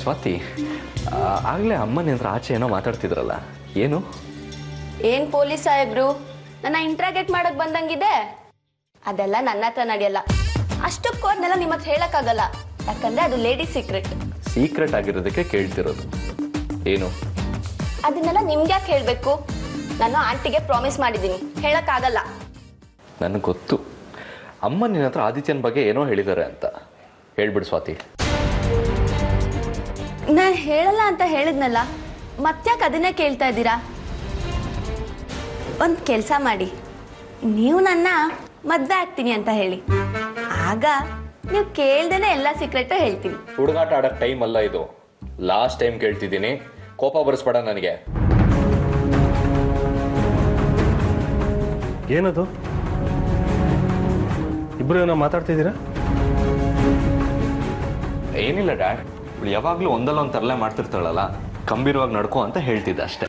ಸ್ವಾತಿ, ಆಗಲೇ ಅಮ್ಮನ ಹತ್ರ ಆಚೆ ಏನೋ ಮಾತಾಡ್ತಿದ್ರಲ್ಲ, ಏನು ಪೊಲೀಸ್ ಸಾಹೇಬ್ರು ನನ್ನ ಇಂಟ್ರಾಗೇಟ್ ಮಾಡಕ್ ಬಂದಂಗಿದೆ? ಅದೆಲ್ಲ ನನ್ನ ಹತ್ರ ನಡೆಯಲ್ಲ. ಅಷ್ಟಕ್ಕೂ ಅದನ್ನೆಲ್ಲ ನಿಮ್ಮ ಹತ್ರ ಹೇಳಕ್ಕಾಗಲ್ಲ, ಯಾಕಂದ್ರೆ ಅದು ಲೇಡಿ ಸೀಕ್ರೆಟ್. ಸೀಕ್ರೆಟ್ ಆಗಿರೋದಕ್ಕೆ ಕೇಳ್ತಿರೋದು. ಏನು ಅದನ್ನೆಲ್ಲ ನಿಮ್ಗೆ ಯಾಕೆ ಹೇಳ್ಬೇಕು? ನಾನು ಆಂಟಿಗೆ ಪ್ರಾಮಿಸ್ ಮಾಡಿದ್ದೀನಿ, ಹೇಳಕ್ಕಾಗಲ್ಲ. ನನಗೆ ಗೊತ್ತು, ಅಮ್ಮ ನಿನ್ನ ಹತ್ರ ಆದಿತ್ಯನ ಬಗ್ಗೆ ಏನೋ ಹೇಳಿದ್ದಾರೆ ಅಂತ. ಹೇಳ್ಬಿಡು ಸ್ವಾತಿ. ನಾನು ಹೇಳಲ್ಲ ಅಂತ ಹೇಳಿದ್ನಲ್ಲ, ಮತ್ತ್ಯಾಕೆ ಅದನ್ನೇ ಕೇಳ್ತಾ ಇದ್ದೀರಾ? ಒಂದು ಕೆಲಸ ಮಾಡಿ, ನೀವು ನನ್ನ ಮದ್ವೆ ಆಗ್ತೀನಿ ಅಂತ ಹೇಳಿ, ಆಗ ನೀವು ಕೇಳ್ದೇನೆ ಎಲ್ಲ ಸೀಕ್ರೆಟ್ ಹೇಳ್ತೀನಿ. ಹುಡುಗಾಟ ಆಡೋಕ್ಕೆ ಟೈಮ್ ಅಲ್ಲ ಇದು. ಲಾಸ್ಟ್ ಟೈಮ್ ಕೇಳ್ತಿದ್ದೀನಿ, ಕೋಪ ಬರೆಸ್ಬೇಡ ನನಗೆ. ಏನದು? ಇಬ್ರು ಏನೋ ಮಾತಾಡ್ತಿದ್ದೀರಾ? ಏನಿಲ್ಲ ಡ್ಯಾಡ್, ಇವಳು ಯಾವಾಗಲೂ ಒಂದಲ್ಲ ಒಂದು ತರಲೆ ಮಾಡ್ತಿರ್ತಾಳಲ್ಲ, ಕಂಬೀರವಾಗಿ ನಡ್ಕೋ ಅಂತ ಹೇಳ್ತಿದ್ದೆ ಅಷ್ಟೇ.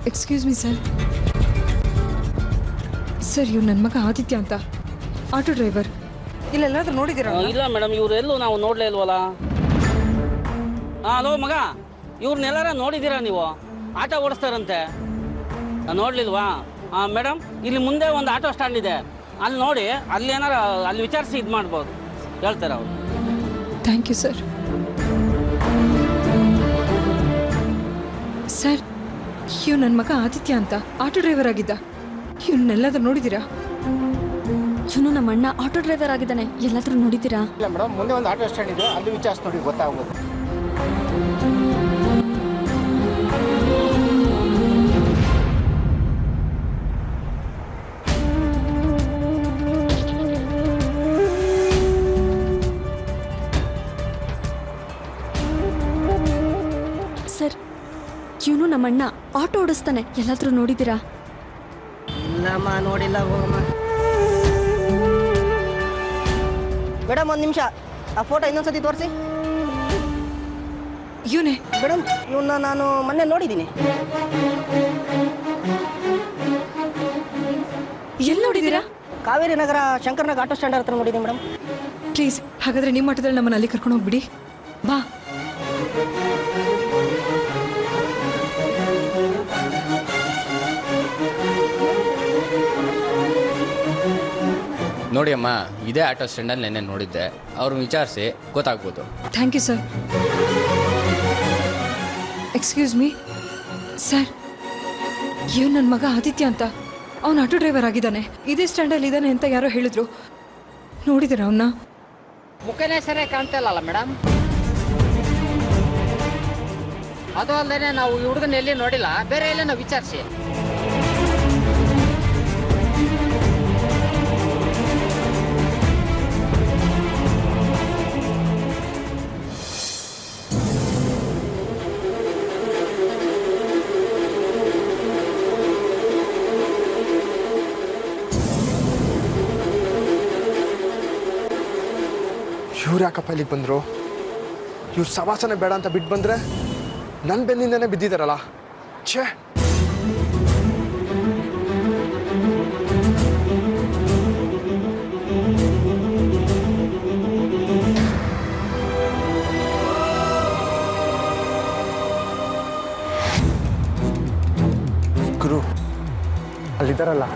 Excuse me sir. ಸರ್, ಇವ್ರು ನನ್ನ ಮಗ ಆದಿತ್ಯ ಅಂತ, ಆಟೋ ಡ್ರೈವರ್. ಇಲ್ಲೆಲ್ಲಾದ್ರೂ ನೋಡಿದ್ದೀರಾ? ಇಲ್ಲ ಮೇಡಮ್, ಇವರೆಲ್ಲೂ ನಾವು ನೋಡಲೇ ಇಲ್ವಲ್ಲ. ಹಲೋ ಮಗ, ಇವ್ರನ್ನೆಲ್ಲಾರ ನೋಡಿದ್ದೀರಾ ನೀವು? ಆಟೋ ಓಡಿಸ್ತಾರಂತೆ, ನೋಡ್ಲಿಲ್ವಾ? ಮೇಡಮ್, ಇಲ್ಲಿ ಮುಂದೆ ಒಂದು ಆಟೋ ಸ್ಟ್ಯಾಂಡ್ ಇದೆ, ಅಲ್ಲಿ ನೋಡಿ, ಅಲ್ಲಿ ಏನಾರ ಅಲ್ಲಿ ವಿಚಾರಿಸಿ ಇದು ಮಾಡ್ಬೋದು, ಹೇಳ್ತಾರೆ ಅವರು. Thank you sir. ಸರ್, ಇವ್ ನನ್ನ ಮಗ ಆದಿತ್ಯ ಅಂತ ಆಟೋ ಡ್ರೈವರ್ ಆಗಿದ್ದ. ಇವನ್ನೆಲ್ಲಾದ್ರೂ ನೋಡಿದ್ದೀರಾ? ಇವನು ನಮ್ಮ ಅಣ್ಣ ಆಟೋ ಡ್ರೈವರ್ ಆಗಿದ್ದಾನೆ, ಎಲ್ಲಾದ್ರೂ ನೋಡಿದ್ದೀರಾ? ಇಲ್ಲ ಮೇಡಮ್, ಮುಂದೆ ಒಂದು ಆಟೋ ಸ್ಟ್ಯಾಂಡ್ ಇದೆ, ಅಲ್ಲಿ ವಿಚಾರಿಸಿ ನೋಡಿ, ಗೊತ್ತಾಗ್ಬೋದು. ಸರ್, ಇವನು ನಮ್ಮಣ್ಣ ಆಟೋ ಓಡಿಸ್ತಾನೆ, ಎಲ್ಲಾದ್ರೂ ನೋಡಿದ್ದೀರಾ? ಇಲ್ಲಮ್ಮ, ನೋಡಿಲ್ಲ. ಹೋಗಮ್ಮ ಮೇಡಮ್, ಒಂದು ನಿಮಿಷ, ಆ ಫೋಟೋ ಇನ್ನೊಂದ್ಸತಿ ತೋರಿಸಿ. ಇವನೇ ಮೇಡಮ್, ಇವನ್ನ ನಾನು ಮೊನ್ನೆ ನೋಡಿದ್ದೀನಿ. ಎಲ್ಲಿ ನೋಡಿದ್ದೀರಾ? ಕಾವೇರಿ ನಗರ ಶಂಕರ್ನಾಗ್ ಆಟೋ ಸ್ಟ್ಯಾಂಡ್ ಹತ್ರ ನೋಡಿದ್ದೀನಿ ಮೇಡಮ್. ಪ್ಲೀಸ್, ಹಾಗಾದ್ರೆ ನಿಮ್ಮ ಆಟೋದಲ್ಲಿ ನಮ್ಮನ್ನ ಅಲ್ಲಿ ಕರ್ಕೊಂಡು ಹೋಗ್ಬಿಡಿ. ಬಾ. ನೋಡಿ ಅಮ್ಮ, ಇದೇ ಆಟೋ ಸ್ಟ್ಯಾಂಡಲ್ಲಿ ನೆನ್ನೆ ನೋಡಿದ್ದೆ, ಅವ್ರನ್ನ ವಿಚಾರಿಸಿ ಗೊತ್ತಾಗ್ಬೋದು. Thank you sir. Excuse me sir, ಇವ್ ನನ್ನ ಮಗ ಆದಿತ್ಯ ಅಂತ, ಅವನು ಆಟೋ ಡ್ರೈವರ್ ಆಗಿದ್ದಾನೆ, ಇದೇ ಸ್ಟ್ಯಾಂಡಲ್ಲಿ ಇದ್ದಾನೆ ಅಂತ ಯಾರೋ ಹೇಳಿದ್ರು. ನೋಡಿದ್ದೀರಾ ಅವನ್ನ? ಮುಖನೇ ಸರಿಯಾಗಿ ಕಾಣ್ತಾ ಇಲ್ಲಲ್ಲ ಮೇಡಮ್. ಅದು ಅಲ್ಲದೆ ನಾವು ಈ ಹುಡುಗನ ಎಲ್ಲಿ ನೋಡಿಲ್ಲ, ಬೇರೆ ಎಲ್ಲ ನಾವು ವಿಚಾರಿಸಿ. ಇವ್ರು ಯಾಕಪ್ಪ ಇಲ್ಲಿಗೆ ಬಂದರು? ಇವ್ರು ಸವಾಸನೆ ಬೇಡ ಅಂತ ಬಿಟ್ಟು ಬಂದರೆ ನನ್ನ ಬೆನ್ನಿಂದನೇ ಬಿದ್ದಿದ್ದಾರಲ್ಲ. ಛೇ, ಗುರು ಅಲ್ಲಿದ್ದಾರಲ್ಲ,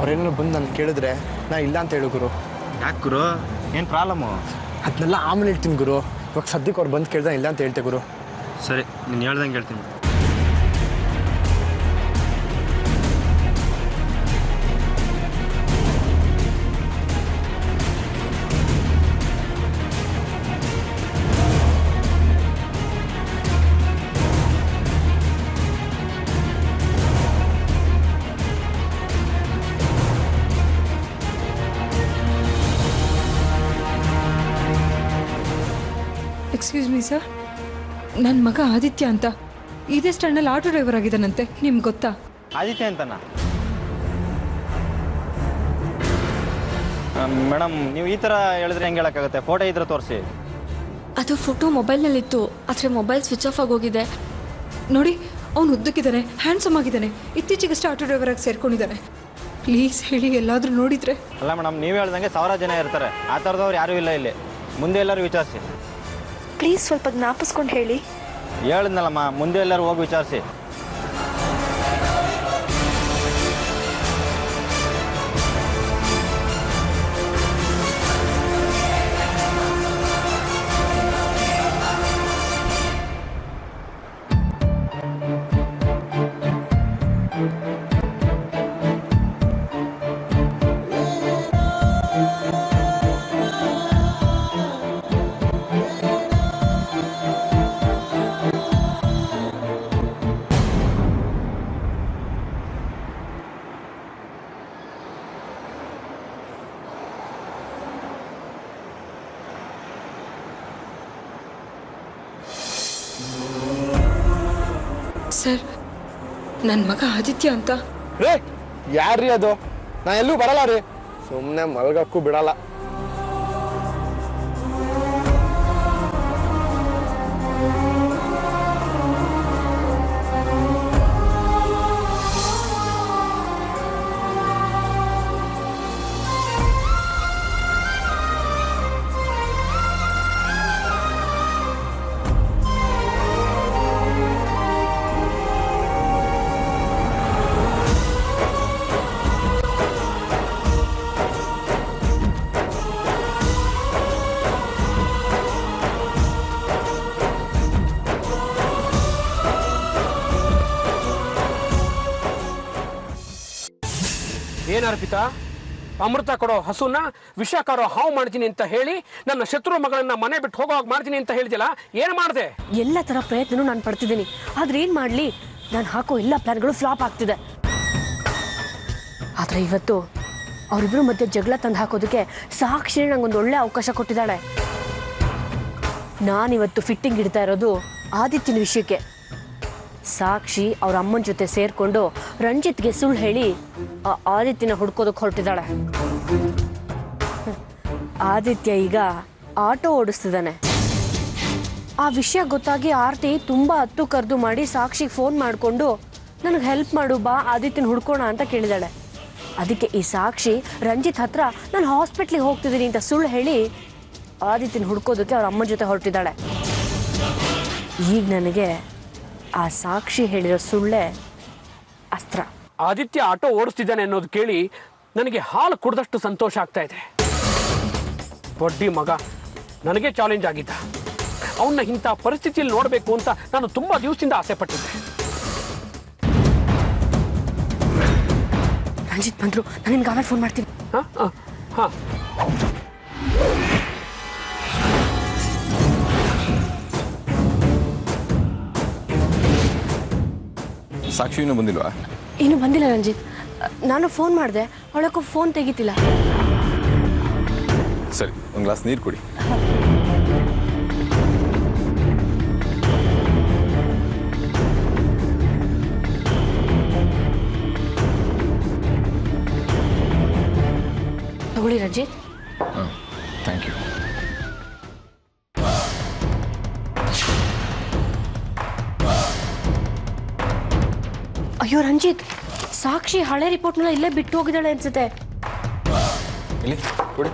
ಅವ್ರೇನಾದ್ರು ಬಂದು ನಾನು ಕೇಳಿದ್ರೆ ನಾ ಇಲ್ಲ ಅಂತ ಹೇಳು ಗುರು. ಯಾಕೆ ಗುರು, ಏನು ಪ್ರಾಬ್ಲಮ್ಮು? ಅದನ್ನೆಲ್ಲ ಆಮೇಲೆ ಹೇಳ್ತೀನಿ ಗುರು. ಇವಾಗ ಸದ್ಯಕ್ಕೆ ಅವ್ರು ಬಂದು ಕೇಳ್ದೆ ಇಲ್ಲ ಅಂತ ಹೇಳ್ತೆ ಗುರು. ಸರಿ, ನೀನು ಹೇಳ್ದಂಗೆ ಹೇಳ್ತೀನಿ. ಎಕ್ಸ್ಕ್ಯೂಸ್ ಮೀ ಸರ್, ನನ್ನ ಮಗ ಆದಿತ್ಯ ಅಂತ ಇದೇ ಸ್ಟ್ಯಾಂಡಲ್ಲಿ ಆಟೋ ಡ್ರೈವರ್ ಆಗಿದ್ದಾನಂತೆ, ನಿಮ್ಗೆ ಗೊತ್ತಾ? ಆದಿತ್ಯ ಅಂತನಾ? ಮೇಡಮ್ ನೀವು ಈ ಥರ ಹೇಳಿದ್ರೆ ಹೆಂಗೆ ಹೇಳೋಕ್ಕಾಗುತ್ತೆ? ಫೋಟೋ ಇದ್ರೆ ತೋರಿಸಿ. ಅದು ಫೋಟೋ ಮೊಬೈಲ್ನಲ್ಲಿತ್ತು, ಆದರೆ ಮೊಬೈಲ್ ಸ್ವಿಚ್ ಆಫ್ ಆಗೋಗಿದೆ. ನೋಡಿ, ಅವನು ಉದ್ದಕ್ಕಿದ್ದಾನೆ, ಹ್ಯಾಂಡ್ಸಮ್ ಆಗಿದ್ದಾನೆ, ಇತ್ತೀಚೆಗಷ್ಟೇ ಆಟೋ ಡ್ರೈವರ್ ಆಗಿ ಸೇರ್ಕೊಂಡಿದ್ದಾನೆ. ಪ್ಲೀಸ್ ಹೇಳಿ, ಎಲ್ಲಾದರೂ ನೋಡಿದರೆ. ಅಲ್ಲ ಮೇಡಮ್, ನೀವು ಹೇಳ್ದಂಗೆ 1000 ಜನ ಇರ್ತಾರೆ, ಆ ಥರದವ್ರು ಯಾರೂ ಇಲ್ಲ ಇಲ್ಲಿ. ಮುಂದೆ ಎಲ್ಲರೂ ವಿಚಾರಿಸಿ. ಪ್ಲೀಸ್ ಸ್ವಲ್ಪ ಜ್ಞಾಪಿಸ್ಕೊಂಡು ಹೇಳಿ. ಹೇಳಿದ್ನಲ್ಲಮ್ಮ, ಮುಂದೆ ಎಲ್ಲರೂ ಹೋಗಿ ವಿಚಾರಿಸಿ. ಸರ್, ನನ್ನ ಮಗ ಆದಿತ್ಯ ಅಂತ. ರೇ, ಯಾರ್ರೀ ಅದು? ನಾ ಎಲ್ಲೂ ಬರಲ್ಲ ರೀ, ಸುಮ್ಮನೆ ಮಲ್ಗಕ್ಕೂ ಬಿಡಲ್ಲ. ಏನರ್ಪಿತ, ಅಮೃತ ಕೊಡೋ ಹಸುನ ವಿಷ ಕಾರೋ ಹಾವು ಮಾಡ್ತೀನಿ ಅಂತ ಹೇಳಿ ನನ್ನ ಶತ್ರು ಮಗಳನ್ನ ಮನೆ ಬಿಟ್ಟು ಹೋಗೋವಾಗ ಮಾಡ್ತೀನಿ ಅಂತ ಹೇಳಿದಿಲ್ಲ, ಏನು ಮಾಡಿದೆ? ಎಲ್ಲ ತರ ಪ್ರಯತ್ನನೂ ನಾನು ಪಡ್ತಿದ್ದೀನಿ, ಆದ್ರೆ ಏನ್ ಮಾಡ್ಲಿ, ನಾನು ಹಾಕೋ ಎಲ್ಲ ಪ್ಲಾನ್ಗಳು ಫ್ಲಾಪ್ ಆಗ್ತಿದೆ. ಆದ್ರೆ ಇವತ್ತು ಅವರಿಬ್ರು ಮಧ್ಯೆ ಜಗಳ ತಂದು ಹಾಕೋದಕ್ಕೆ ಸಾಕ್ಷಿ ನಂಗೊಂದು ಒಳ್ಳೆ ಅವಕಾಶ ಕೊಟ್ಟಿದ್ದಾಳೆ. ನಾನಿವತ್ತು ಫಿಟ್ಟಿಂಗ್ ಇಡ್ತಾ ಇರೋದು ಆದಿತ್ಯನ ವಿಷಯಕ್ಕೆ. ಸಾಕ್ಷಿ ಅವ್ರ ಅಮ್ಮನ ಜೊತೆ ಸೇರ್ಕೊಂಡು ರಂಜಿತ್ಗೆ ಸುಳ್ಳು ಹೇಳಿ ಆದಿತ್ಯನ ಹುಡ್ಕೋದಕ್ಕೆ ಹೊರಟಿದ್ದಾಳೆ. ಆದಿತ್ಯ ಈಗ ಆಟೋ ಓಡಿಸ್ತಿದ್ದಾನೆ. ಆ ವಿಷಯ ಗೊತ್ತಾಗಿ ಆರ್ತಿ ತುಂಬಾ ಹತ್ತು ಕರೆದು ಮಾಡಿ ಸಾಕ್ಷಿಗೆ ಫೋನ್ ಮಾಡಿಕೊಂಡು ನನಗೆ ಹೆಲ್ಪ್ ಮಾಡು ಬಾ, ಆದಿತ್ಯನ ಹುಡ್ಕೋಣ ಅಂತ ಕೇಳಿದಾಳೆ. ಅದಕ್ಕೆ ಈ ಸಾಕ್ಷಿ ರಂಜಿತ್ ಹತ್ರ ನಾನು ಹಾಸ್ಪಿಟ್ಲಿಗೆ ಹೋಗ್ತಿದ್ದೀನಿ ಅಂತ ಸುಳ್ಳು ಹೇಳಿ ಆದಿತ್ಯನ ಹುಡ್ಕೋದಕ್ಕೆ ಅವ್ರ ಅಮ್ಮನ ಜೊತೆ ಹೊರಟಿದ್ದಾಳೆ. ಈಗ ನನಗೆ ಆ ಸಾಕ್ಷಿ ಹೇಳಿರೋ ಸುಳ್ಳೆ ಅಸ್ತ್ರ. ಆದಿತ್ಯ ಆಟೋ ಓಡಿಸ್ತಿದ್ದಾನೆ ಅನ್ನೋದು ಕೇಳಿ ನನಗೆ ಹಾಲು ಕುಡ್ದಷ್ಟು ಸಂತೋಷ ಆಗ್ತಾ ಇದೆ. ಬಡ್ಡಿ ಮಗ ನನಗೆ ಚಾಲೆಂಜ್ ಆಗಿದ್ದ. ಅವನ್ನ ಇಂಥ ಪರಿಸ್ಥಿತಿಯಲ್ಲಿ ನೋಡಬೇಕು ಅಂತ ನಾನು ತುಂಬಾ ದಿವಸದಿಂದ ಆಸೆ ಪಟ್ಟಿದ್ದೆ. ರಂಜಿತ್ ಬಂದ್ರು, ನಾನು ನಿಮ್ಗೆ ಆಮೇಲೆ ಫೋನ್ ಮಾಡ್ತೀನಿ. ಸಾಕ್ಷಿ ಇನ್ನೂ ಬಂದಿಲ್ವಾ? ಇನ್ನೂ ಬಂದಿಲ್ಲ ರಂಜಿತ್. ನಾನು ಫೋನ್ ಮಾಡಿದೆ, ಅವಳಕ್ಕೂ ಫೋನ್ ತೆಗಿತಿಲ್ಲ. ಸರಿ, ಒಂದು ಗ್ಲಾಸ್ ನೀರು ಕೊಡಿ. ತಗೊಳ್ಳಿ ರಂಜಿತ್. ಹಾಂ, ಥ್ಯಾಂಕ್ ಯು. ಅಯ್ಯೋ ರಂಜಿತ್, ಸಾಕ್ಷಿ ಹಳೆ ರಿಪೋರ್ಟ್ನೆಲ್ಲ ಇಲ್ಲೇ ಬಿಟ್ಟು ಹೋಗಿದ್ದಾಳೆ ಅನ್ಸುತ್ತೆ. ಇಲ್ಲಿ ಕೊಡಿ.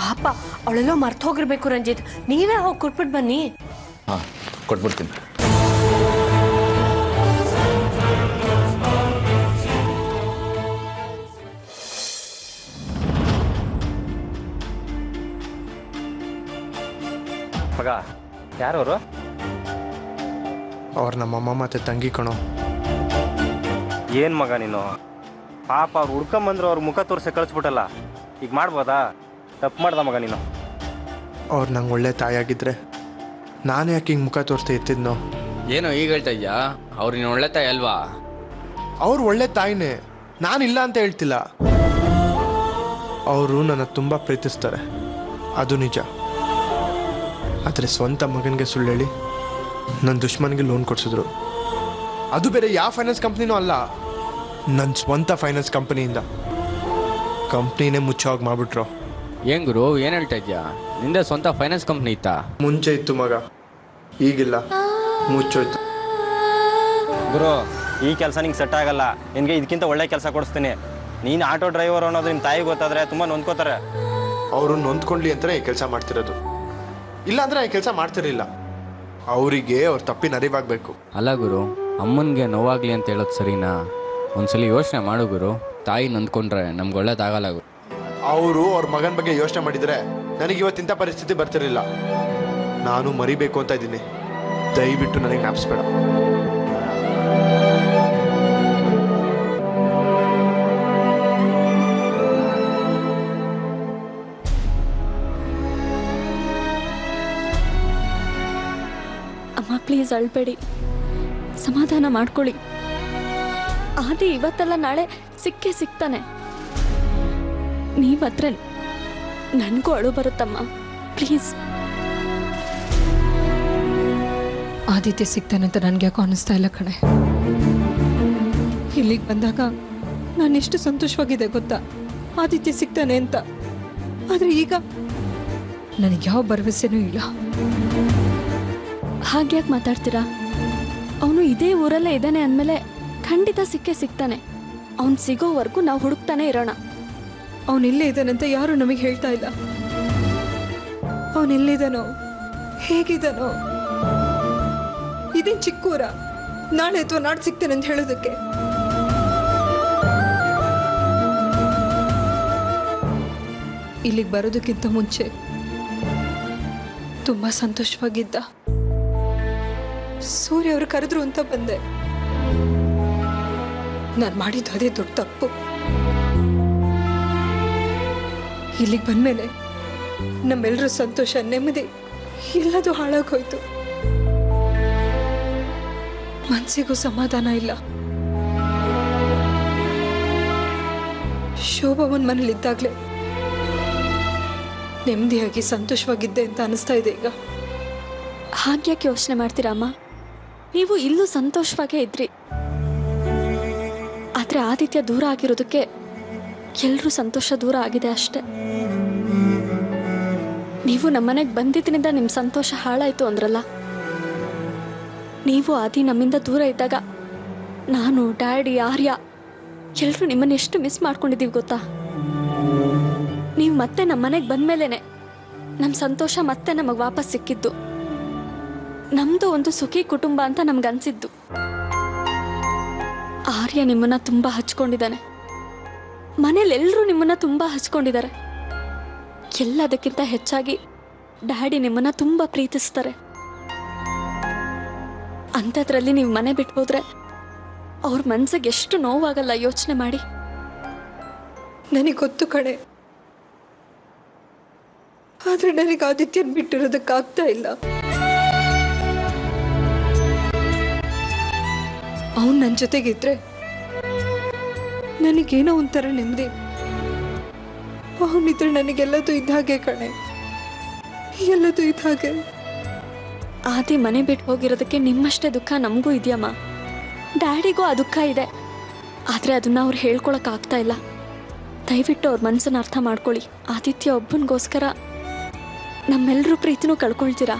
ಪಾಪ, ಅವಳೆಲ್ಲೋ ಮರ್ತು ಹೋಗಿರ್ಬೇಕು ರಂಜಿತ್. ನೀವೇ ಹೋಗಿ ಕೊಟ್ಬಿಟ್ಟು ಬನ್ನಿ. ಹಾಂ, ಕೊಟ್ಬಿಡ್ತೀನಿ. ಮಗ, ಯಾರವರು? ಅವ್ರು ನಮ್ಮಮ್ಮ ಮತ್ತೆ ತಂಗಿ ಕಣೋ. ಏನು ಮಗ ನೀನು? ಪಾಪ ಅವ್ರು ಹುಡ್ಕೊಂಬಂದ್ರು, ಅವ್ರ ಮುಖ ತೋರಿಸಿ ಕಳಿಸ್ಬಿಟ್ಟಲ್ಲ. ಈಗ ಮಾಡ್ಬೋದಾ? ತಪ್ಪು ಮಾಡ್ದ ಮಗ ನೀನು. ಅವ್ರು ನಂಗೆ ಒಳ್ಳೆ ತಾಯಿಯಾಗಿದ್ರೆ ನಾನು ಯಾಕೆ ಹಿಂಗೆ ಮುಖ ತೋರಿಸ್ತಾ ಇರ್ತಿದ್ನೋ? ಏನೋ ಈಗ ಹೇಳ್ತಾ ಇದ್ಯಾ? ಅವ್ರು ನೀನು ಒಳ್ಳೆ ತಾಯಿ ಅಲ್ವಾ? ಅವ್ರು ಒಳ್ಳೆ ತಾಯಿನೇ, ನಾನಿಲ್ಲ ಅಂತ ಹೇಳ್ತಿಲ್ಲ. ಅವರು ನನ್ನ ತುಂಬ ಪ್ರೀತಿಸ್ತಾರೆ, ಅದು ನಿಜ. ಆದರೆ ಸ್ವಂತ ಮಗನಿಗೆ ಸುಳ್ಳು ಹೇಳಿ ನನ್ನ ದುಶ್ಮನ್ಗೆ ಲೋನ್ ಕೊಡಿಸಿದ್ರು. ಅದು ಬೇರೆ ಯಾವ ಫೈನಾನ್ಸ್ ಕಂಪ್ನಿನೂ ಅಲ್ಲ, ನನ್ನ ಸ್ವಂತ ಫೈನಾನ್ಸ್ ಕಂಪ್ನಿಯಿಂದ. ಕಂಪ್ನಿನೇ ಮುಚ್ಚೋಗಿ ಮಾಡ್ಬಿಟ್ರು. ಏನ್ ಗುರು, ಏನು ಹೇಳ್ತಾ ಇದೆಯಾ? ನಿಂದೆ ಸ್ವಂತ ಫೈನಾನ್ಸ್ ಕಂಪ್ನಿ ಇತ್ತಾ? ಮುಂಚೆ ಇತ್ತು ಮಗ, ಈಗಿಲ್ಲ, ಮುಚ್ಚೋಯ್ತು. ಗುರು, ಈ ಕೆಲಸ ನಿಂಗೆ ಸೆಟ್ ಆಗಲ್ಲ. ನಿನಗೆ ಇದಕ್ಕಿಂತ ಒಳ್ಳೆ ಕೆಲಸ ಕೊಡಿಸ್ತೀನಿ. ನೀನು ಆಟೋ ಡ್ರೈವರ್ ಅನ್ನೋದು ನಿಮ್ಮ ತಾಯಿಗೆ ಗೊತ್ತಾದರೆ ತುಂಬ ನೊಂದ್ಕೋತಾರೆ. ಅವರು ನೊಂದ್ಕೊಂಡ್ಲಿ ಅಂತಲೇ ಈ ಕೆಲಸ ಮಾಡ್ತಿರೋದು, ಇಲ್ಲಾಂದ್ರೆ ಈ ಕೆಲಸ ಮಾಡ್ತಿರಲಿಲ್ಲ. ಅವರಿಗೆ ಅವ್ರ ತಪ್ಪಿನ ಅರಿವಾಗಬೇಕು. ಅಲ್ಲ ಗುರು, ಅಮ್ಮನಿಗೆ ನೋವಾಗ್ಲಿ ಅಂತ ಹೇಳೋದು ಸರಿನಾ? ಒಂದ್ಸಲಿ ಯೋಚನೆ ಮಾಡು ಗುರು. ತಾಯಿ ನೊಂದ್ಕೊಂಡ್ರೆ ನಮ್ಗೆ ಒಳ್ಳೇದಾಗಲ್ಲ ಗುರು. ಅವರು ಅವ್ರ ಮಗನ ಬಗ್ಗೆ ಯೋಚನೆ ಮಾಡಿದರೆ ನನಗೆ ಇವತ್ತಿಂಥ ಪರಿಸ್ಥಿತಿ ಬರ್ತಿರಲಿಲ್ಲ. ನಾನು ಮರಿಬೇಕು ಅಂತ ಇದ್ದೀನಿ, ದಯವಿಟ್ಟು ನನಗೆ ಜ್ಞಾಪಿಸ್ಬೇಡ. ಅಮ್ಮ ಪ್ಲೀಸ್ ಅಳ್ಬೇಡಿ, ಸಮಾಧಾನ ಮಾಡ್ಕೊಳ್ಳಿ. ಆದಿ ಇವತ್ತಲ್ಲ ನಾಳೆ ಸಿಕ್ಕೇ ಸಿಗ್ತಾನೆ. ನೀವತ್ರ ನನಗೂ ಅಳು ಬರುತ್ತಮ್ಮ, ಪ್ಲೀಸ್. ಆದಿತ್ಯ ಸಿಗ್ತಾನೆ ಅಂತ ನನಗೆ ಯಾಕೋ ಅನ್ನಿಸ್ತಾ ಇಲ್ಲ ಕಣೆ. ಇಲ್ಲಿಗೆ ಬಂದಾಗ ನಾನು ಎಷ್ಟು ಸಂತೋಷವಾಗಿದೆ ಗೊತ್ತಾ, ಆದಿತ್ಯ ಸಿಗ್ತಾನೆ ಅಂತ. ಆದರೆ ಈಗ ನನಗೆ ಯಾವ ಭರವಸೆನೂ ಇಲ್ಲ. ಹಾಗ್ಯಾಕೆ ಮಾತಾಡ್ತೀರಾ? ಅವನು ಇದೇ ಊರಲ್ಲೇ ಇದ್ದಾನೆ ಅಂದಮೇಲೆ ಖಂಡಿತ ಸಿಕ್ಕೇ ಸಿಗ್ತಾನೆ. ಅವನು ಸಿಗೋವರೆಗೂ ನಾವು ಹುಡುಕ್ತಾನೆ ಇರೋಣ. ಅವನಿಲ್ಲೇ ಇದ್ದಾನಂತ ಯಾರು ನಮಗೆ ಹೇಳ್ತಾ ಇಲ್ಲ. ಅವನೆಲ್ಲಿದ್ದಾನೋ, ಹೇಗಿದ್ದಾನೋ, ಇದೇನು ಚಿಕ್ಕೂರ ನಾಳೆ ಅಥವಾ ನಾಡು ಸಿಗ್ತಾನೆ ಅಂತ ಹೇಳೋದಕ್ಕೆ? ಇಲ್ಲಿಗೆ ಬರೋದಕ್ಕಿಂತ ಮುಂಚೆ ತುಂಬಾ ಸಂತೋಷವಾಗಿದ್ದ. ಸೂರ್ಯ ಅವರು ಕರೆದ್ರು ಅಂತ ಬಂದೆ. ನಾನು ಮಾಡಿದ್ದು ಅದೇ ದೊಡ್ಡ ತಪ್ಪು. ಇಲ್ಲಿಗೆ ಬಂದ್ಮೇಲೆ ನಮ್ಮೆಲ್ಲರ ಸಂತೋಷ, ನೆಮ್ಮದಿ ಎಲ್ಲದೂ ಹಾಳಾಗೋಯ್ತು. ಮನಸ್ಸಿಗೂ ಸಮಾಧಾನ ಇಲ್ಲ. ಶೋಭವನ್ ಮನೇಲಿದ್ದಾಗಲೇ ನೆಮ್ಮದಿಯಾಗಿ ಸಂತೋಷವಾಗಿದ್ದೆ ಅಂತ ಅನಿಸ್ತಾ ಇದೆ ಈಗ. ಹಾಗ್ಯಾಕೆ ಯೋಚನೆ ಮಾಡ್ತೀರಮ್ಮ? ನೀವು ಇಲ್ಲೂ ಸಂತೋಷವಾಗೇ ಇದ್ರಿ. ಆದರೆ ಆದಿತ್ಯ ದೂರ ಆಗಿರೋದಕ್ಕೆ ಎಲ್ಲರೂ ಸಂತೋಷ ದೂರ ಆಗಿದೆ ಅಷ್ಟೆ. ನೀವು ನಮ್ಮನೆಗೆ ಬಂದಿದ್ದರಿಂದ ನಿಮ್ಮ ಸಂತೋಷ ಹಾಳಾಯಿತು ಅಂದ್ರಲ್ಲ. ನೀವು ಆದಿ ನಮ್ಮಿಂದ ದೂರ ಇದ್ದಾಗ ನಾನು, ಡ್ಯಾಡಿ, ಆರ್ಯ ಎಲ್ಲರೂ ನಿಮ್ಮನ್ನು ಎಷ್ಟು ಮಿಸ್ ಮಾಡ್ಕೊಂಡಿದ್ದೀವಿ ಗೊತ್ತಾ? ನೀವು ಮತ್ತೆ ನಮ್ಮ ಮನೆಗೆ ಬಂದಮೇಲೆ ನಮ್ಮ ಸಂತೋಷ ಮತ್ತೆ ನಮಗೆ ವಾಪಸ್ ಸಿಕ್ಕಿದ್ದು. ನಮ್ಮದು ಒಂದು ಸುಖಿ ಕುಟುಂಬ ಅಂತ ನಮ್ಗನ್ಸಿದ್ದು. ಆರ್ಯ ನಿಮ್ಮನ್ನ ತುಂಬ ಹಚ್ಕೊಂಡಿದ್ದಾನೆ. ಮನೇಲಿ ಎಲ್ಲರೂ ನಿಮ್ಮನ್ನ ತುಂಬ ಹಚ್ಕೊಂಡಿದ್ದಾರೆ. ಎಲ್ಲದಕ್ಕಿಂತ ಹೆಚ್ಚಾಗಿ ಡ್ಯಾಡಿ ನಿಮ್ಮನ್ನ ತುಂಬ ಪ್ರೀತಿಸ್ತಾರೆ. ಅಂಥದ್ರಲ್ಲಿ ನೀವು ಮನೆ ಬಿಟ್ಟು ಹೋದ್ರೆ ಅವ್ರ ಮನ್ಸಿಗೆ ಎಷ್ಟು ನೋವಾಗಲ್ಲ ಯೋಚನೆ ಮಾಡಿ. ನನಗೆ ಗೊತ್ತು ಕಣೆ, ಆದ್ರೆ ನನಗೆ ಆದಿತ್ಯನ್ ಬಿಟ್ಟಿರೋದಕ್ಕಾಗ್ತಾ ಇಲ್ಲ. ಅವನು ನನ್ನ ಜೊತೆಗಿದ್ರೆ ನನಗೇನೋ ಒಂಥರ ನೆಮ್ಮದಿ. ಅವನಿದ್ರೆ ನನಗೆಲ್ಲದೂ ಇದ್ದಾಗೆ ಕಣೆ, ಎಲ್ಲದೂ ಇದ್ದಾಗೆ. ಆದಿ ಮನೆ ಬಿಟ್ಟು ಹೋಗಿರೋದಕ್ಕೆ ನಿಮ್ಮಷ್ಟೇ ದುಃಖ ನಮಗೂ ಇದೆಯಮ್ಮ. ಡ್ಯಾಡಿಗೂ ಆ ದುಃಖ ಇದೆ. ಆದರೆ ಅದನ್ನ ಅವ್ರು ಹೇಳ್ಕೊಳಕ್ಕಾಗ್ತಾ ಇಲ್ಲ. ದಯವಿಟ್ಟು ಅವ್ರ ಮನಸ್ಸನ್ನು ಅರ್ಥ ಮಾಡ್ಕೊಳ್ಳಿ. ಆದಿತ್ಯ ಒಬ್ಬನಿಗೋಸ್ಕರ ನಮ್ಮೆಲ್ಲರೂ ಪ್ರೀತಿನೂ ಕಳ್ಕೊಳ್ತೀರಾ.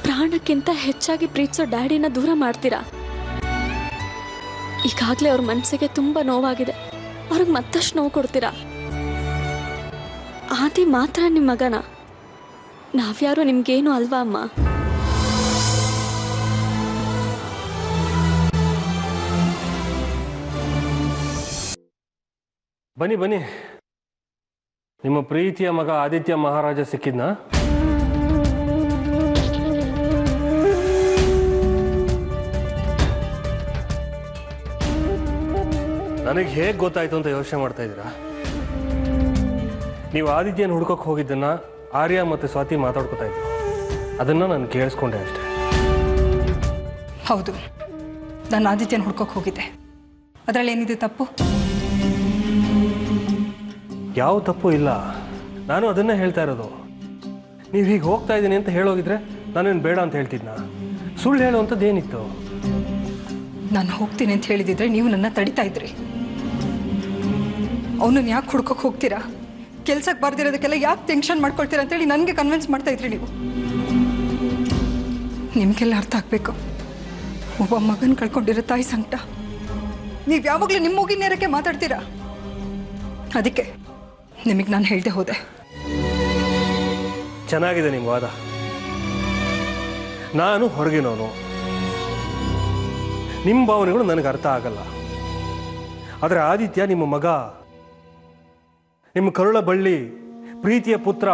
ಪ್ರಾಣಕ್ಕಿಂತ ಹೆಚ್ಚಾಗಿ ಪ್ರೀತಿಸೋ ಡ್ಯಾಡಿನ ದೂರ ಮಾಡ್ತೀರಾ. ಈಗಾಗಲೇ ಅವ್ರ ಮನಸ್ಸಿಗೆ ತುಂಬ ನೋವಾಗಿದೆ. ಅವ್ರಿಗೆ ಮತ್ತಷ್ಟು ನೋವು ಕೊಡ್ತೀರಾ. ಆದಿ ಮಾತ್ರ ನಿಮ್ಮ ಮಗನ, ನಾವ್ಯಾರು ನಿಮ್ಗೇನು ಅಲ್ವಾ ಅಮ್ಮ? ಬನ್ನಿ ಬನ್ನಿ. ನಿಮ್ಮ ಪ್ರೀತಿಯ ಮಗ ಆದಿತ್ಯ ಮಹಾರಾಜ ಸಿಕ್ಕಿದ್ನಾ? ನನಗೆ ಹೇಗೆ ಗೊತ್ತಾಯ್ತು ಅಂತ ಯೋಚನೆ ಮಾಡ್ತಾ ಇದ್ದೀರಾ? ನೀವು ಆದಿತ್ಯನ ಹುಡ್ಕೋಕೆ ಹೋಗಿದ್ದನ್ನ ಆರ್ಯ ಮತ್ತು ಸ್ವಾತಿ ಮಾತಾಡ್ಕೊತಾ ಇದ್ರು. ಅದನ್ನು ನಾನು ಕೇಳಿಸ್ಕೊಂಡೆ ಅಷ್ಟೆ. ಹೌದು, ನಾನು ಆದಿತ್ಯನ ಹುಡ್ಕೋಕೆ ಹೋಗಿದ್ದೆ. ಅದರಲ್ಲಿ ಏನಿದೆ ತಪ್ಪು? ಯಾವ ತಪ್ಪು ಇಲ್ಲ. ನಾನು ಅದನ್ನೇ ಹೇಳ್ತಾ ಇರೋದು. ನೀವು ಹೀಗೆ ಹೋಗ್ತಾ ಇದ್ದೀನಿ ಅಂತ ಹೇಳೋಗಿದ್ರೆ ನಾನೇನು ಬೇಡ ಅಂತ ಹೇಳ್ತಿದ್ನಾ? ಸುಳ್ಳು ಹೇಳುವಂಥದ್ದು ಏನಿತ್ತು? ನಾನು ಹೋಗ್ತೀನಿ ಅಂತ ಹೇಳಿದಿದ್ರೆ ನೀವು ನನ್ನ ತಡಿತಾ ಇದ್ರಿ. ಅವನನ್ನು ಯಾಕೆ ಹುಡ್ಕೋಕೆ ಹೋಗ್ತೀರಾ, ಕೆಲ್ಸಕ್ಕೆ ಬರ್ದಿರೋದಕ್ಕೆಲ್ಲ ಯಾಕೆ ಟೆನ್ಷನ್ ಮಾಡ್ಕೊಳ್ತೀರಾ ಅಂತೇಳಿ ನನಗೆ ಕನ್ವಿನ್ಸ್ ಮಾಡ್ತಾ ಇದ್ರಿ ನೀವು. ನಿಮಗೆಲ್ಲ ಅರ್ಥ ಆಗಬೇಕು, ಒಬ್ಬ ಮಗನ ಕಳ್ಕೊಂಡಿರೋ ತಾಯಿ ಸಂಕಟ. ನೀವು ಯಾವಾಗಲೂ ನಿಮ್ಮ ಮೂಗಿ ನೇರಕ್ಕೆ ಮಾತಾಡ್ತೀರಾ. ಅದಕ್ಕೆ ನಿಮಗೆ ನಾನು ಹೇಳ್ದೆ ಹೋದೆ. ಚೆನ್ನಾಗಿದೆ ನಿಮ್ಮ ವಾದ. ನಾನು ಹೊರಗಿನವನು, ನಿಮ್ಮ ಭಾವನೆಗಳು ನನಗೆ ಅರ್ಥ ಆಗಲ್ಲ. ಆದರೆ ಆದಿತ್ಯ ನಿಮ್ಮ ಮಗ, ನಿಮ್ಮ ಕರುಳ ಬಳ್ಳಿ, ಪ್ರೀತಿಯ ಪುತ್ರ,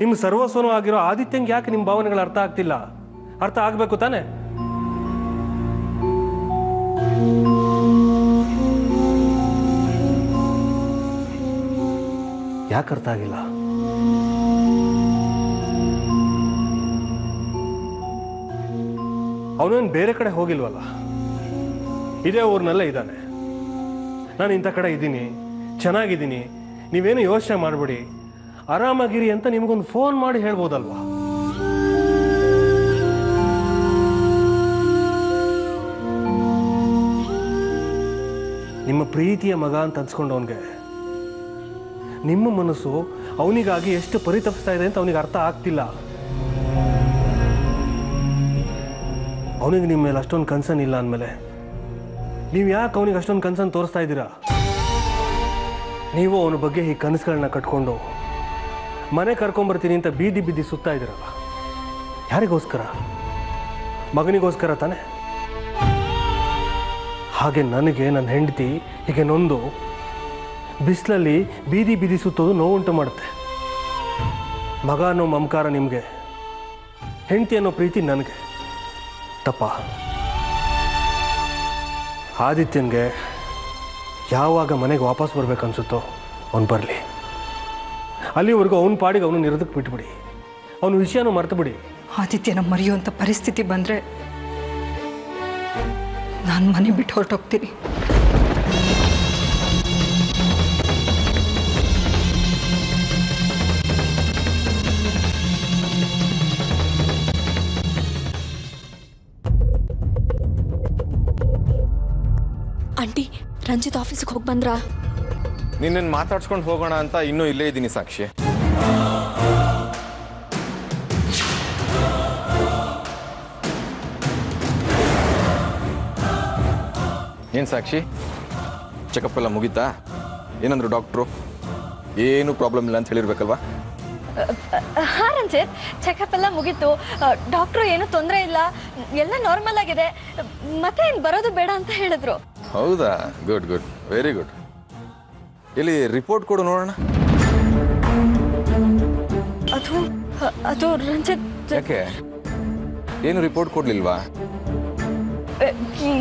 ನಿಮ್ಮ ಸರ್ವಸ್ವನೂ ಆಗಿರೋ ಆದಿತ್ಯಂಗೆ ಯಾಕೆ ನಿಮ್ಮ ಭಾವನೆಗಳು ಅರ್ಥ ಆಗ್ತಿಲ್ಲ? ಅರ್ಥ ಆಗಬೇಕು ತಾನೆ? ಯಾಕೆ ಅರ್ಥ ಆಗಿಲ್ಲ? ಅವನೇನು ಬೇರೆ ಕಡೆ ಹೋಗಿಲ್ವಲ್ಲ, ಇದೇ ಊರಿನಲ್ಲೇ ಇದ್ದಾನೆ. ನಾನು ಇಂಥ ಕಡೆ ಇದ್ದೀನಿ, ಚೆನ್ನಾಗಿದ್ದೀನಿ, ನೀವೇನು ಯೋಚನೆ ಮಾಡಬೇಡಿ, ಆರಾಮಾಗಿರಿ ಅಂತ ನಿಮಗೊಂದು ಫೋನ್ ಮಾಡಿ ಹೇಳ್ಬೋದಲ್ವಾ? ನಿಮ್ಮ ಪ್ರೀತಿಯ ಮಗ ಅಂತ ಅನ್ಸ್ಕೊಂಡವನಿಗೆ ನಿಮ್ಮ ಮನಸ್ಸು ಅವನಿಗಾಗಿ ಎಷ್ಟು ಪರಿತಪಿಸ್ತಾ ಇದೆ ಅಂತ ಅವನಿಗೆ ಅರ್ಥ ಆಗ್ತಿಲ್ಲ. ಅವನಿಗೆ ನಿಮ್ಮ ಮೇಲೆ ಅಷ್ಟೊಂದು ಕನ್ಸರ್ನ್ ಇಲ್ಲ ಅಂದಮೇಲೆ ನೀವು ಯಾಕೆ ಅವನಿಗೆ ಅಷ್ಟೊಂದು ಕನ್ಸರ್ನ್ ತೋರಿಸ್ತಾ ಇದ್ದೀರಾ? ನೀವು ಅವನ ಬಗ್ಗೆ ಈ ಕನಸುಗಳನ್ನ ಕಟ್ಕೊಂಡು ಮನೆ ಕರ್ಕೊಂಬರ್ತೀನಿ ಅಂತ ಬೀದಿ ಬೀದಿ ಸುತ್ತಾ ಇದ್ದೀರಲ್ಲ, ಯಾರಿಗೋಸ್ಕರ? ಮಗನಿಗೋಸ್ಕರ ತಾನೆ? ಹಾಗೆ ನನಗೆ ನನ್ನ ಹೆಂಡತಿ ಹೀಗೆ ನೊಂದು ಬಿಸಿಲಲ್ಲಿ ಬೀದಿ ಬೀದಿ ಸುತ್ತೋದು ನೋವುಂಟು ಮಾಡುತ್ತೆ. ಮಗ ಅನ್ನೋ ಮಮಕಾರ ನಿಮಗೆ, ಹೆಂಡತಿ ಅನ್ನೋ ಪ್ರೀತಿ ನನಗೆ. ತಪ್ಪ? ಆದಿತ್ಯನ್ಗೆ ಯಾವಾಗ ಮನೆಗೆ ವಾಪಸ್ ಬರ್ಬೇಕನ್ಸುತ್ತೋ ಅವನು ಬರಲಿ. ಅಲ್ಲಿವರೆಗೂ ಅವನ ಪಾಡಿಗೆ ಅವನು ಇರೋದಕ್ಕೆ ಬಿಟ್ಬಿಡಿ, ಅವನ ವಿಷಯನೂ ಮರ್ತು ಬಿಡಿ. ಆದಿತ್ಯನ ಮರೆಯುವಂಥ ಪರಿಸ್ಥಿತಿ ಬಂದರೆ ನಾನು ಮನೆ ಬಿಟ್ಟು ಹೊರಟೋಗ್ತೀನಿ. ಆಂಟಿ, ರಂಜಿತ್ ಆಫೀಸಿಗೆ ಹೋಗಿ ಬಂದ್ರಾ? ನಿನ್ನನ್ನು ಮಾತಾಡ್ಸ್ಕೊಂಡು ಹೋಗೋಣ ಅಂತ ಇನ್ನೂ ಇಲ್ಲೇ ಇದ್ದೀನಿ ಸಾಕ್ಷಿ. ಏನು ಸಾಕ್ಷಿ, ಚೆಕಪ್ ಎಲ್ಲ ಮುಗೀತಾ? ಏನಂದ್ರು ಡಾಕ್ಟ್ರು? ಏನು ಪ್ರಾಬ್ಲಮ್ ಇಲ್ಲ ಅಂತ ಹೇಳಿರ್ಬೇಕಲ್ವಾ? ಹಾಂ ರಂಜಿತ್, ಚೆಕಪ್ ಎಲ್ಲ ಮುಗೀತು. ಡಾಕ್ಟ್ರು ಏನೂ ತೊಂದರೆ ಇಲ್ಲ, ಎಲ್ಲ ನಾರ್ಮಲ್ ಆಗಿದೆ. ಮತ್ತೆ ಏನು ಬರೋದು ಬೇಡ ಅಂತ ಹೇಳಿದ್ರು. ಹೌದಾ? Good good, very good. ಇಲ್ಲಿ ರಿಪೋರ್ಟ್ ಕೊಡು ನೋಡೋಣ. ಅದು ರಂಜಿತ್, ಯಾಕೆ ಏನು ರಿಪೋರ್ಟ್ ಕೊಡ್ಲಿಲ್ವಾ?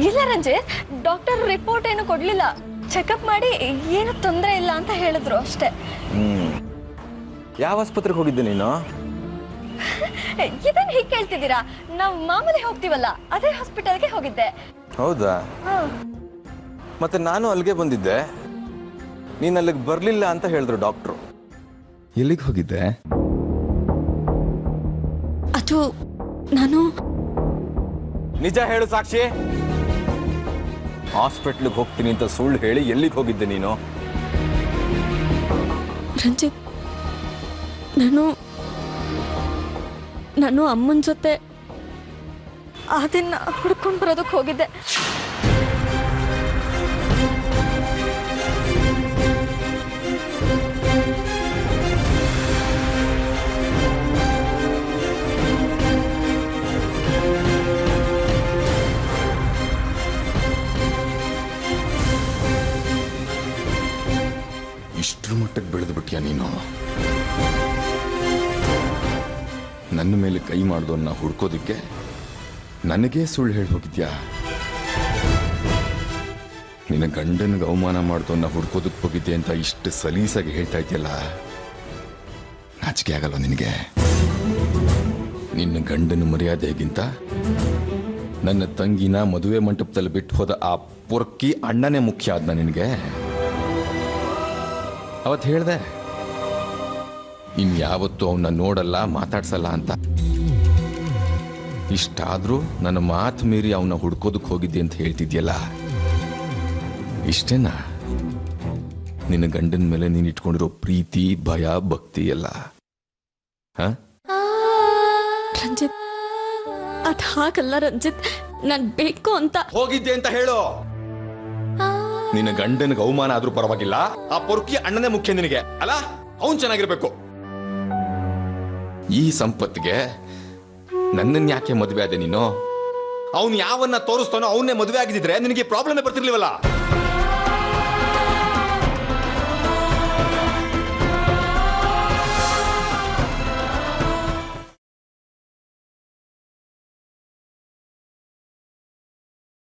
ಇಲ್ಲ ರಂಜಿತ್, ಡಾಕ್ಟರ್ ರಿಪೋರ್ಟ್ ಏನು ಕೊಡ್ಲಿಲ್ಲ. ಚೆಕಪ್ ಮಾಡಿ ಏನು ತೊಂದರೆ ಇಲ್ಲ ಅಂತ ಹೇಳಿದ್ರು ಅಷ್ಟೇ. ಯಾವ ಆಸ್ಪತ್ರೆಗೆ ಹೋಗಿದ್ದೆ ನೀನು? ಇದನ್ನ ಹೀಗೆ ಕೇಳ್ತಿದ್ದೀರಾ? ನಾವು ಮಾಮೂಲಿ ಹೋಗ್ತೀವಲ್ಲ, ಅದೇ ಹಾಸ್ಪಿಟಲ್ಗೆ ಹೋಗಿದ್ದೆ. ಹೌದಾ? ಮತ್ತೆ ನಾನು ಅಲ್ಲಿಗೆ ಬಂದಿದ್ದೆ, ನೀನು ಅಲ್ಲಿಗೆ ಬರಲಿಲ್ಲ ಅಂತ ಹೇಳಿದ್ರು ಡಾಕ್ಟ್ರು. ಎಲ್ಲಿಗೆ ಹೋಗಿದ್ದೆ? ಅದು ನಾನು ನಿಜ ಹೇಳು ಸಾಕ್ಷಿ. ಹಾಸ್ಪಿಟ್ಲಿಗೆ ಹೋಗ್ತೀನಿ ಅಂತ ಸುಳ್ಳು ಹೇಳಿ ಎಲ್ಲಿಗೆ ಹೋಗಿದ್ದೆ ನೀನು? ರಂಜಿತ್, ನಾನು ಅಮ್ಮನ ಜೊತೆ ಅದನ್ನ ಹುಡ್ಕೊಂಡು ಬರೋದಕ್ಕೆ ಹೋಗಿದ್ದೆ. ಇಷ್ಟರ ಮಟ್ಟಕ್ಕೆ ಬೆಳೆದು ಬಿಟ್ಯಾ ನೀನು? ನನ್ನ ಮೇಲೆ ಕೈ ಮಾಡ್ದವನ್ನ ಹುಡ್ಕೋದಿಕ್ಕೆ ನನಗೇ ಸುಳ್ಳು ಹೇಳಿ ಹೋಗಿದ್ಯಾ? ನಿನ್ನ ಗಂಡನಿಗೆ ಅವಮಾನ ಮಾಡ್ದವನ್ನ ಹುಡ್ಕೋದಕ್ಕೆ ಹೋಗಿದ್ದೆ ಅಂತ ಇಷ್ಟು ಸಲೀಸಾಗಿ ಹೇಳ್ತಾ ಇದೆಯಲ್ಲ, ನಾಚಿಕೆ ಆಗಲ್ವ ನಿನಗೆ? ನಿನ್ನ ಗಂಡನ ಮರ್ಯಾದೆಗಿಂತ ನನ್ನ ತಂಗಿನ ಮದುವೆ ಮಂಟಪದಲ್ಲಿ ಬಿಟ್ಟು ಹೋದ ಆ ಪೊರ್ಕಿ ಅಣ್ಣನೇ ಮುಖ್ಯ ಆದ್ನ ನಿನಗೆ? ಅವತ್ತು ಹೇಳ್ದೆ ಇನ್ಯಾವತ್ತೂ ಅವನ್ನ ನೋಡಲ್ಲ, ಮಾತಾಡ್ಸಲ್ಲ ಅಂತ. ಇಷ್ಟಾದ್ರೂ ನನ್ನ ಮಾತು ಮೀರಿ ಅವನ್ನ ಹುಡ್ಕೋದಕ್ಕೆ ಹೋಗಿದ್ದೆ ಅಂತ ಹೇಳ್ತಿದ್ಯಲ್ಲ, ಇಷ್ಟೇನಾ ನಿನ್ನ ಗಂಡನ ಮೇಲೆ ನೀನು ಇಟ್ಕೊಂಡಿರೋ ಪ್ರೀತಿ, ಭಯ, ಭಕ್ತಿ ಎಲ್ಲ? ರಂಜಿತ್, ಅದ್ ಹಾಗಲ್ಲ ರಂಜಿತ್. ನಾನ್ ಬೇಕು ಅಂತ ಹೋಗಿದ್ದೆ ಅಂತ ಹೇಳು. ನಿನ್ನ ಗಂಡನಿಗೆ ಅವಮಾನ ಆದ್ರೂ ಪರವಾಗಿಲ್ಲ, ಆ ಪೊರ್ಕಿ ಅಣ್ಣನೇ ಮುಖ್ಯ ನಿನಗೆ ಅಲ್ಲ? ಅವನ್ ಚೆನ್ನಾಗಿರ್ಬೇಕು. ಈ ಸಂಪತ್ತಿಗೆ ನನ್ನನ್ ಯಾಕೆ ಮದುವೆ ಆದೆ ನೀನು? ಅವನ್ ಯಾವನ್ನ ತೋರಿಸ್ತಾನೋ ಅವನ್ನೇ ಮದುವೆ ಆಗಿದ್ರೆ ನಿನಗೆ ಪ್ರಾಬ್ಲಮ್ ಬರ್ತಿರ್ಲಿವಲ್ಲ.